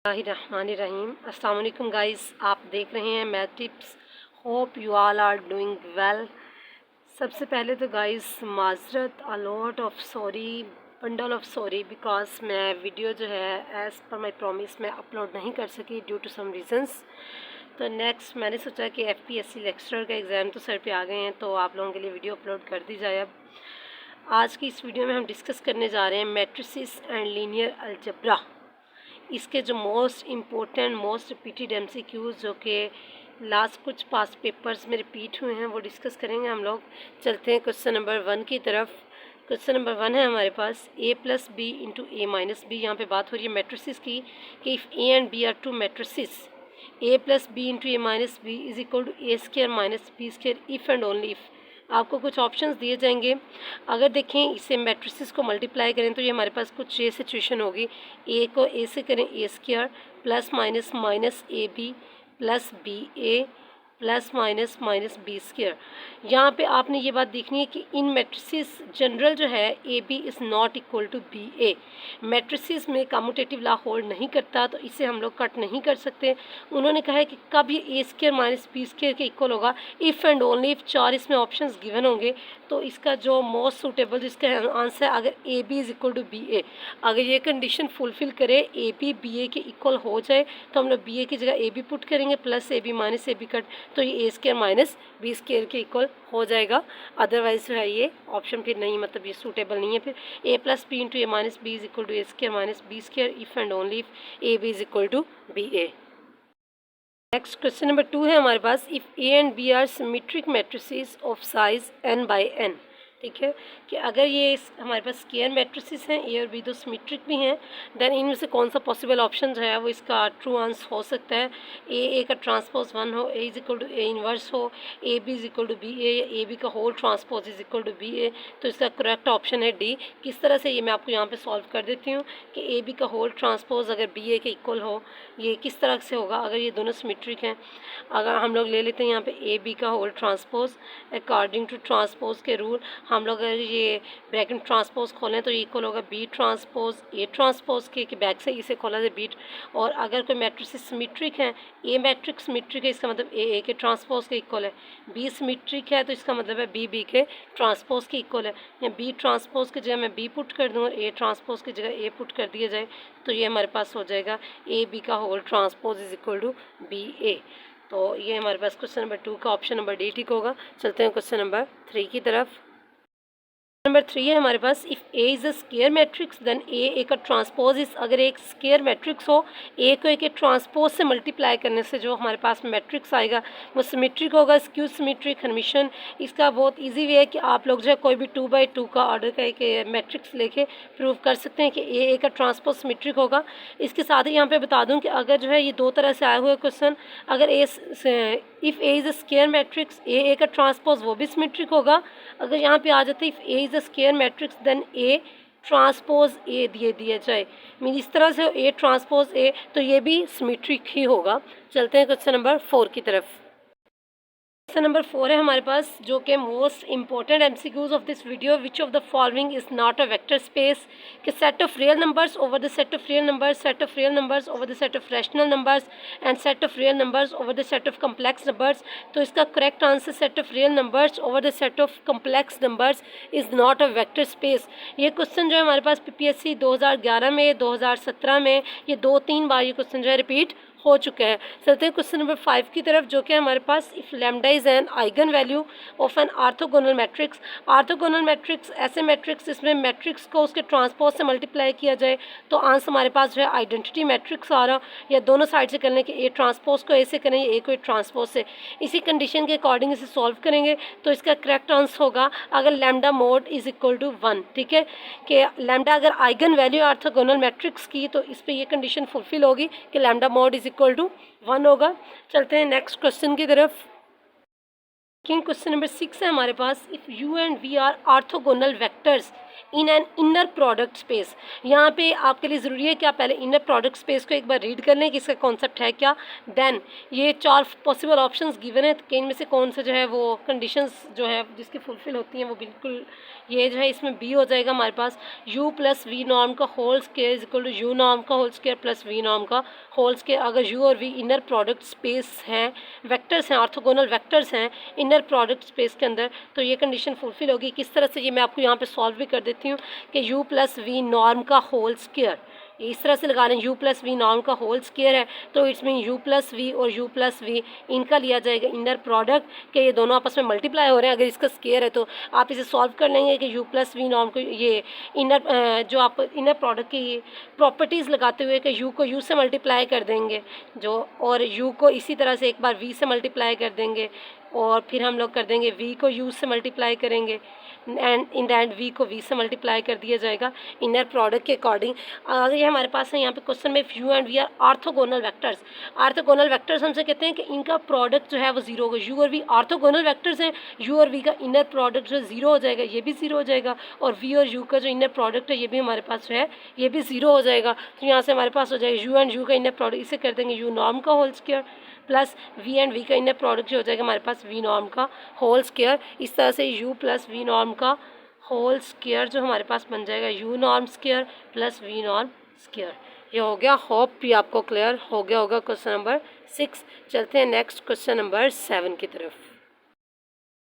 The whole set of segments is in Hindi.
रहीम अस्सलाम वालेकुम गाइस, आप देख रहे हैं math tips. Hope you all are doing well. सबसे पहले तो गाइस माजरत, a lot of sorry, bundle of sorry, because मैं वीडियो जो है एज़ पर माई प्रॉमिस मैं अपलोड नहीं कर सकी ड्यू टू सम रीज़न्स। तो नेक्स्ट मैंने सोचा कि FPSC लेक्चरर का एग्ज़ाम तो सर पे आ गए हैं, तो आप लोगों के लिए वीडियो अपलोड कर दी जाए। अब आज की इस वीडियो में हम डिस्कस करने जा रहे हैं मैट्रिसेस एंड लीनियर अलजेब्रा। इसके जो most important most repeated MCQs जो कि लास्ट कुछ पास पेपर्स में रिपीट हुए हैं वो डिस्कस करेंगे हम लोग। चलते हैं क्वेश्चन नंबर 1 की तरफ। क्वेश्चन नंबर 1 है हमारे पास A+B इंटू A-B। यहाँ पे बात हो रही है मैट्रिसेस की कि if A and B are two matrices A+B into A-B is equal to A² minus B² if and only if. आपको कुछ ऑप्शंस दिए जाएंगे। अगर देखें इसे मैट्रिसेस को मल्टीप्लाई करें तो ये हमारे पास कुछ ये सिचुएशन होगी। ए को ए से करें A² plus minus minus AB plus BA plus minus minus B²। यहाँ पे आपने ये बात देखनी है कि इन मैट्रिसेस जनरल जो है AB is not equal to BA। Matrices में कम्यूटेटिव लॉ होल्ड नहीं करता, तो इसे हम लोग कट नहीं कर सकते। उन्होंने कहा है कि कब ये A² माइनस B² के इक्वल होगा, इफ़ एंड ओनली इफ़ 4 इसमें ऑप्शंस गिवन होंगे। तो इसका जो मोस्ट सूटेबल जिसका आंसर अगर AB is equal to BA, अगर ये कंडीशन फुलफिल करे AB BA के इक्वल हो जाए तो हम लोग BA की जगह AB पुट करेंगे plus AB minus AB cut, तो ये A² माइनस B² के इक्वल हो जाएगा। अदरवाइज जो है ये ऑप्शन फिर नहीं, मतलब ये सूटेबल नहीं है। फिर A+B into A-B is equal to A² minus B² if and only if AB is equal to BA। Next question number 2 है हमारे पास if A and B are symmetric matrices of size n/n। ठीक है कि अगर ये हमारे पास स्केयर मैट्रिसेस हैं A और B, दो सिमेट्रिक भी हैं, देन इनमें से कौन सा पॉसिबल ऑप्शन जो है वो इसका ट्रू आंसर हो सकता है। A का ट्रांसपोज 1 हो, A is equal to A inverse हो, AB is equal to BA या AB का whole transpose is equal to BA। तो इसका करेक्ट ऑप्शन है D। किस तरह से, ये मैं आपको यहाँ पे सॉल्व कर देती हूँ कि AB का होल ट्रांसपोज अगर BA के इक्वल हो, ये किस तरह से होगा अगर ये दोनों सिमेट्रिक हैं। अगर हम लोग ले लेते हैं यहाँ पे AB का whole transpose according to transpose के रूल, हम लोग अगर ये ब्रैकेट ट्रांसपोज खोलें तो ये इक्वल होगा B ट्रांसपोज A ट्रांसपोज के, कि बैक से इसे खोला जाए B। और अगर कोई मैट्रिक्स सिमेट्रिक है, A मैट्रिक्स सिमेट्रिक है इसका मतलब A के ट्रांसपोज के इक्वल है, B सिमेट्रिक है तो इसका मतलब है B के ट्रांसपोज के इक्वल है। या B ट्रांसपोज की जगह मैं B पुट कर दूँ और A ट्रांसपोज की जगह A पुट कर दिया जाए तो ये हमारे पास हो जाएगा AB का whole transpose is equal to BA। तो ये हमारे पास क्वेश्चन नंबर 2 का ऑप्शन नंबर D ठीक होगा। चलते हैं क्वेश्चन नंबर 3 की तरफ। नंबर 3 है हमारे पास if A is a square matrix then A का ट्रांसपोज इस, अगर एक स्केयर मैट्रिक्स हो A को A के ट्रांसपोज से मल्टीप्लाई करने से जो हमारे पास मैट्रिक्स आएगा वो सिमेट्रिक होगा, स्क्यू सिमेट्रिक हर्मिशन। इसका बहुत इजी वे है कि आप लोग जो है कोई भी 2x2 का ऑर्डर का एक मैट्रिक्स लेके प्रूव कर सकते हैं कि A का ट्रांसपोज सिमेट्रिक होगा। इसके साथ ही यहाँ पे बता दूँ कि अगर जो है ये दो तरह से आए हुए क्वेश्चन, अगर if A is a square matrix A का ट्रांसपोज वो भी सिमेट्रिक होगा। अगर यहाँ पे आ जाते if A is a square matrix then A transpose A दिया जाए, मीन इस तरह से A ट्रांसपोज A, तो ये भी सिमेट्रिक ही होगा। चलते हैं क्वेश्चन नंबर 4 की तरफ। क्वेश्चन नंबर 4 है हमारे पास जो कि most important MCQs of this video, which of the following is not a vector space, कि set of real numbers over the set of real numbers, set of real numbers over the set of rational numbers and set of real numbers over the set of complex numbers. तो इसका correct answer set of real numbers over the set of complex numbers is not a vector space. ये क्वेश्चन जो है हमारे पास PPSC 2011 में, 2017 में, ये 2-3 बार ये क्वेश्चन जो है रिपीट हो चुका है। चलते हैं क्वेश्चन नंबर 5 की तरफ जो कि हमारे पास if lambda is an eigen value of an orthogonal matrix. Orthogonal matrix ऐसे मैट्रिक्स जिसमें मैट्रिक्स को उसके ट्रांसपोज से मल्टीप्लाई किया जाए, तो आंसर हमारे पास जो है आइडेंटिटी मैट्रिक्स आ रहा, या दोनों साइड से करने के A ट्रांसपोज को A से करें या A को A ट्रांसपोज से। इसी कंडीशन के अकॉर्डिंग इसे सॉल्व करेंगे तो इसका करेक्ट आंसर होगा अगर lambda mod is equal to 1। ठीक है कि लैम्डा अगर आइगन वैल्यू आर्थोगोनल मैट्रिक्स की, तो इस पर यह कंडीशन फुलफिल होगी कि lambda mod is equal to 1 होगा। चलते हैं नेक्स्ट क्वेश्चन की तरफ। क्वेश्चन नंबर 6 है हमारे पास if U and V are orthogonal vectors in an inner product space. यहाँ पे आपके लिए ज़रूरी है कि आप पहले इनर प्रोडक्ट स्पेस को एक बार रीड कर लें कि इसका कॉन्सेप्ट है क्या। देन ये 4 पॉसिबल ऑप्शंस गिवन है कि इनमें से कौन सा जो है वो कंडीशंस जो है जिसकी फुलफिल होती हैं वो बिल्कुल ये जो है इसमें बी हो जाएगा हमारे पास। u प्लस वी नॉर्म का whole square is equal to u norm का whole square plus v norm का होल स्क्वायर। अगर u और v इनर प्रोडक्ट स्पेस हैं, वेक्टर्स हैं, ऑर्थोगोनल वेक्टर्स हैं इनर प्रोडक्ट स्पेस के अंदर, तो ये कंडीशन फुलफिल होगी। किस तरह से, ये मैं आपको यहाँ पे सॉल्व भी कर देती हूँ कि u प्लस वी नॉर्म का होल स्क्वायर इस तरह से लगा लें। u प्लस वी नॉर्म का होल स्क्वायर है तो it's mean u plus v और u प्लस वी इनका लिया जाएगा इनर प्रोडक्ट के ये दोनों आपस में मल्टीप्लाई हो रहे हैं। अगर इसका स्क्वायर है तो आप इसे सॉल्व कर लेंगे कि u प्लस वी नॉर्म को ये इनर जो आप इनर प्रोडक्ट की प्रॉपर्टीज़ लगाते हुए कि u को u से मल्टीप्लाई कर देंगे जो, और u को इसी तरह से एक बार v से मल्टीप्लाई कर देंगे और फिर हम लोग कर देंगे v को u से मल्टीप्लाई करेंगे and in the end v को v से मल्टीप्लाई कर दिया जाएगा इनर प्रोडक्ट के अकॉर्डिंग। ये हमारे पास है यहाँ पे क्वेश्चन में u and v are orthogonal vectors. Orthogonal vectors हमसे कहते हैं कि इनका प्रोडक्ट जो है वो जीरो होगा। u और v ऑर्थोगोनल वेक्टर्स हैं, u और v का इनर प्रोडक्ट जो है जीरो हो जाएगा, ये भी जीरो हो जाएगा, और v और u का जो इनर प्रोडक्ट है ये भी हमारे पास जो है ये भी जीरो हो जाएगा। तो यहाँ से हमारे पास हो जाएगा u एंड u का इनर प्रोडक्ट, इसे कर देंगे u नॉर्म का whole square plus v and v का इनर प्रोडक्ट जो हो जाएगा हमारे पास v नॉर्म का होल स्क्वायर। इस तरह से u प्लस v नॉर्म का होल स्क्वायर जो हमारे पास बन जाएगा u norm square plus v norm square. ये हो गया, होप ये आपको क्लियर हो गया होगा क्वेश्चन नंबर 6। चलते हैं नेक्स्ट क्वेश्चन नंबर 7 की तरफ।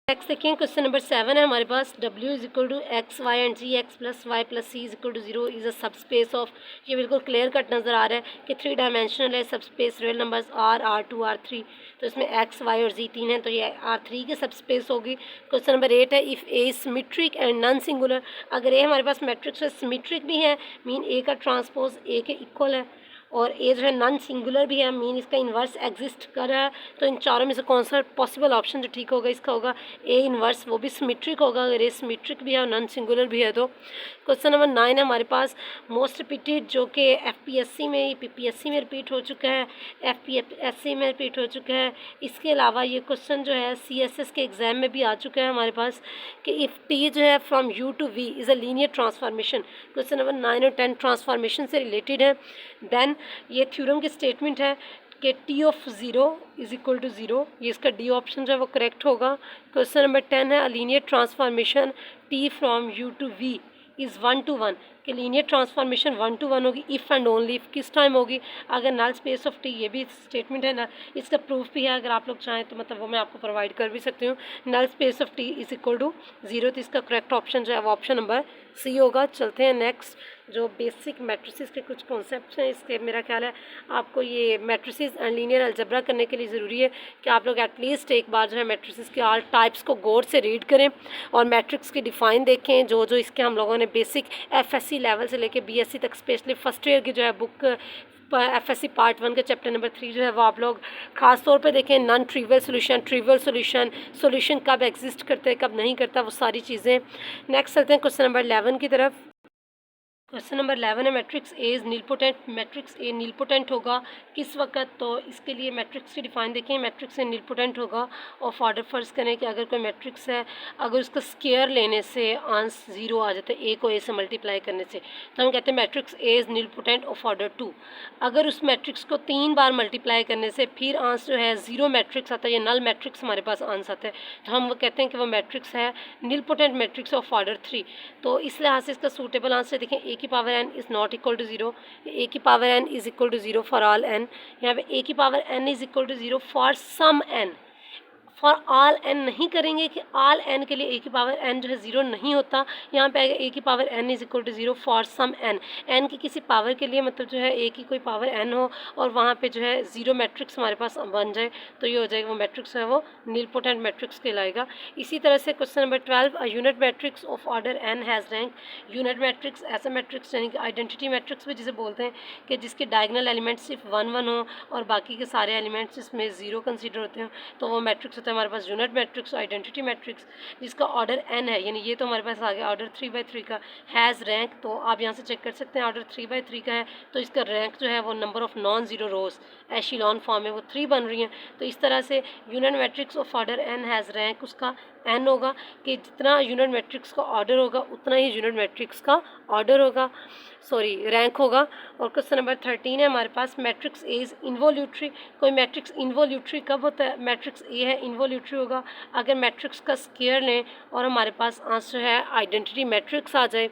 नेक्स्ट देखिए क्वेश्चन नंबर 7 है हमारे पास w is equal to x y and z x plus y plus c is equal to 0 is a subspace of. ये बिल्कुल क्लियर कट नज़र आ रहा है कि 3 डायमेंशनल है, सब space real numbers r r2 r3, तो इसमें x y और z 3 है तो ये r3 की सब स्पेस होगी। क्वेश्चन नंबर 8 है if a symmetric and non singular. अगर a हमारे पास मैट्रिक्स है, सिमेट्रिक भी है मीन a का ट्रांसपोज a के इक्वल है, और ए जो है नॉन सिंगुलर भी है मीन इसका इन्वर्स एग्जिस्ट कर रहा है, तो इन चारों में से कौन सा पॉसिबल ऑप्शन जो ठीक होगा इसका होगा ए इन्वर्स, वो भी सिमेट्रिक होगा। अगर ए सिमेट्रिक भी है और नॉन सिंगुलर भी है तो। क्वेश्चन नंबर 9 है हमारे पास मोस्ट रिपीटेड, जो कि एफपीएससी में, पीपीएससी में रिपीट हो चुका है, एफपीएससी में रिपीट हो चुका है। इसके अलावा ये क्वेश्चन जो है सीएसएस के एग्ज़ाम में भी आ चुका है हमारे पास कि इफ़ टी जो है from U to V is a linear transformation. Question number 9 और 10 ट्रांसफॉर्मेशन से रिलेटेड है। देन ये थ्योरम की स्टेटमेंट है कि T of 0 is equal to 0, ये इसका डी ऑप्शन जो है वो करेक्ट होगा। क्वेश्चन नंबर 10 है a linear transformation T from U to V is 1 to 1, कि लीनियर ट्रांसफॉर्मेशन 1 to 1 होगी इफ़ एंड ओनली इफ़ किस टाइम होगी, अगर नल स्पेस ऑफ टी, ये भी स्टेटमेंट है ना, इसका प्रूफ भी है अगर आप लोग चाहें तो, मतलब वो मैं आपको प्रोवाइड कर भी सकती हूँ। Null space of T is equal to 0, तो इसका करेक्ट ऑप्शन जो है वो ऑप्शन नंबर सी होगा। चलते हैं नेक्स्ट, जो बेसिक मैट्रिसेस के कुछ कॉन्सेप्ट्स हैं, इसके मेरा ख्याल है आपको ये मैट्रिसेस एंड लीनियर अलजेब्रा करने के लिए ज़रूरी है कि आप लोग एटलीस्ट एक बार जो है मैट्रिसेस के ऑल टाइप्स को गौर से रीड करें और मैट्रिक्स की डिफ़ाइन देखें, जो जो इसके हम लोगों ने बेसिक एफएससी लेवल से लेके बीएससी तक, स्पेशली फर्स्ट ईयर की जो है बुक एफएससी पार्ट 1 के चैप्टर नंबर 3 जो है वो आप लोग खास तौर पे देखें। Non trivial solution, trivial solution कब एग्जिस्ट करते हैं कब नहीं करता, वो सारी चीज़ें। नेक्स्ट चलते हैं क्वेश्चन नंबर 11 की तरफ। क्वेश्चन नंबर 11 है matrix A is nilpotent. Matrix A nilpotent होगा किस वक्त, तो इसके लिए मैट्रिक्स की डिफाइन देखें। मैट्रिक्स ए नीलपोटेंट होगा ऑफ ऑर्डर, फर्ज करें कि अगर कोई मैट्रिक्स है, अगर उसका स्क्वायर लेने से आंस 0 आ जाता है, ए को ए से मल्टीप्लाई करने से, तो हम कहते हैं matrix A is nilpotent of order 2। अगर उस मैट्रिक्स को 3 बार मल्टीप्लाई करने से फिर आंस जो है 0 मैट्रिक्स आता है या नल मैट्रिक्स हमारे पास आंस आता है, तो हम वो कहते हैं कि वो मैट्रिक्स है नीलपोटेंट मैट्रिक्स ऑफ ऑर्डर 3। तो इस लिहाज से इसका सूटेबल आंसर देखें, ए की power n is not equal to 0, A की power n is equal to 0 for all n। यहाँ पे ए की power n is equal to 0 for some n, for all n नहीं करेंगे कि ऑल n के लिए ए की पावर n जो है 0 नहीं होता। यहाँ पे आएगा ए की power n is equal to 0 for some n की किसी पावर के लिए, मतलब जो है ए की कोई पावर n हो और वहाँ पे जो है 0 मैट्रिक्स हमारे पास बन जाए, तो ये हो जाएगा वो मैट्रिक्स है वो नीलपोटेंट मैट्रिक्स कहलाएगा। इसी तरह से question number 12 a unit matrix of order n has rank. Unit matrix ऐसा मैट्रिक्स यानी कि आइडेंटिटी मैट्रिक्स भी जिसे बोलते हैं कि जिसके डायगोनल एलिमेंट्स सिर्फ 1 1 हो और बाकी के सारे एलिमेंट्स इसमें 0 कंसीडर होते हैं, तो वो मैट्रिक्स होता है हमारे पास यूनिट मैट्रिक्स, आइडेंटिटी मैट्रिक्स जिसका ऑर्डर n है, यानी ये तो हमारे पास आ गया ऑर्डर 3/3 का हैज़ रैंक। तो आप यहाँ से चेक कर सकते हैं ऑर्डर 3/3 का है तो इसका रैंक जो है वो number of non zero rows echelon form में वो 3 बन रही हैं। तो इस तरह से unit matrix of order n has rank उसका एन होगा कि जितना यूनिट मैट्रिक्स का ऑर्डर होगा उतना ही यूनिट मैट्रिक्स का ऑर्डर होगा, सॉरी रैंक होगा। और क्वेश्चन नंबर 13 है हमारे पास, मैट्रिक्स ए इज़ इन्वोल्यूटरी। कोई मैट्रिक्स इन्वोल्यूटरी कब होता है? मैट्रिक्स ए है इन्वोल्यूटरी होगा अगर मैट्रिक्स का स्क्वायर लें और हमारे पास आंसर है आइडेंटिटी मैट्रिक्स आ जाए।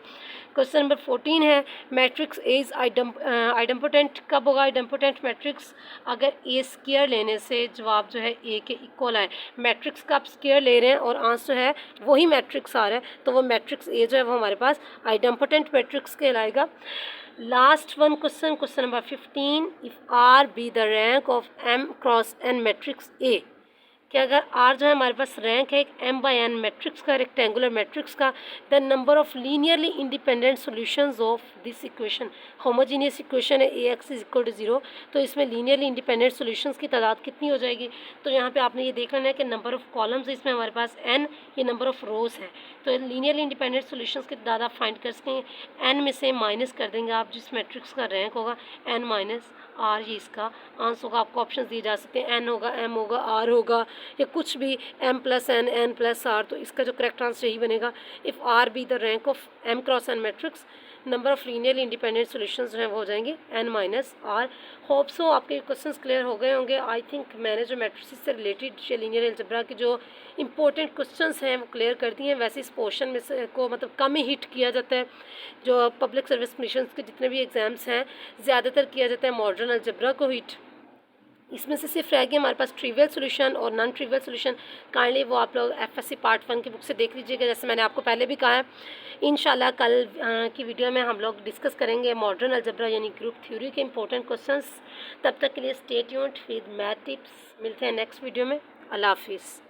क्वेश्चन नंबर 14 है, मैट्रिक्स ए इज़ आइडेम्पोटेंट कब होगा? आइडेम्पोटेंट मैट्रिक्स अगर ए स्क्वायर लेने से जवाब जो है ए के इक्वल आए। मैट्रिक्स का आप स्क्वायर ले रहे हैं और आंसर है वही मैट्रिक्स आ रहा है, तो वो मैट्रिक्स ए जो है वो हमारे पास आइडेम्पोटेंट मैट्रिक्स कहलाएगा। Last one question, question number 15, if R be the rank of M cross N matrix A, कि अगर आर जो है हमारे पास रैंक है एक एम बाई एन मैट्रिक्स का, रेक्टेंगुलर मैट्रिक्स का, the number of linearly independent solutions of this equation, homogeneous equation है ए एक्स इज इक्वल टू 0, तो इसमें लीनियरली इंडिपेंडेंट सॉल्यूशंस की तादाद कितनी हो जाएगी? तो यहाँ पे आपने ये देख लेना है कि नंबर ऑफ कॉलम्स इसमें हमारे पास n, ये नंबर ऑफ रोज है, तो लीनियरली इंडिपेंडेंट सॉल्यूशंस की तादाद आप फाइंड कर सकेंगे। n में से माइनस कर देंगे आप जिस मैट्रिक्स का रैंक होगा n माइनस आर, ये इसका आंसर होगा। आपको ऑप्शन दिए जा सकते हैं, n होगा, m होगा, r होगा, या कुछ भी m plus n, n plus r, तो इसका जो करेक्ट आंसर यही बनेगा। If r B the rank of m cross n matrix, number of linearly independent solutions जो हैं वो हो जाएंगे n minus r। Hope so आपके क्वेश्चंस क्लियर हो गए होंगे। आई थिंक मैंने जो मैट्रिसेस से रिलेटेड या लीनियर अलजेब्रा के जो इंपॉर्टेंट क्वेश्चंस हैं वो क्लियर कर दिए हैं। वैसे इस पोर्शन में से को मतलब कम ही हिट किया जाता है, जो पब्लिक सर्विस कमीशन के जितने भी एग्ज़ाम्स हैं ज़्यादातर किया जाता है मॉडर्न अलजेब्रा को हिट। इसमें से सिर्फ रह गया हमारे पास ट्रिवियल सॉल्यूशन और नॉन ट्रिवियल सॉल्यूशन। काइंडली वो आप लोग एफएससी पार्ट 1 की बुक से देख लीजिएगा, जैसे मैंने आपको पहले भी कहा है। इंशाल्लाह कल की वीडियो में हम लोग डिस्कस करेंगे मॉडर्न अलजेब्रा यानी ग्रुप थ्योरी के इंपॉर्टेंट क्वेश्चंस। तब तक के लिए stay tuned with math tips. मिलते हैं नेक्स्ट वीडियो में। अल्लाह हाफिज़।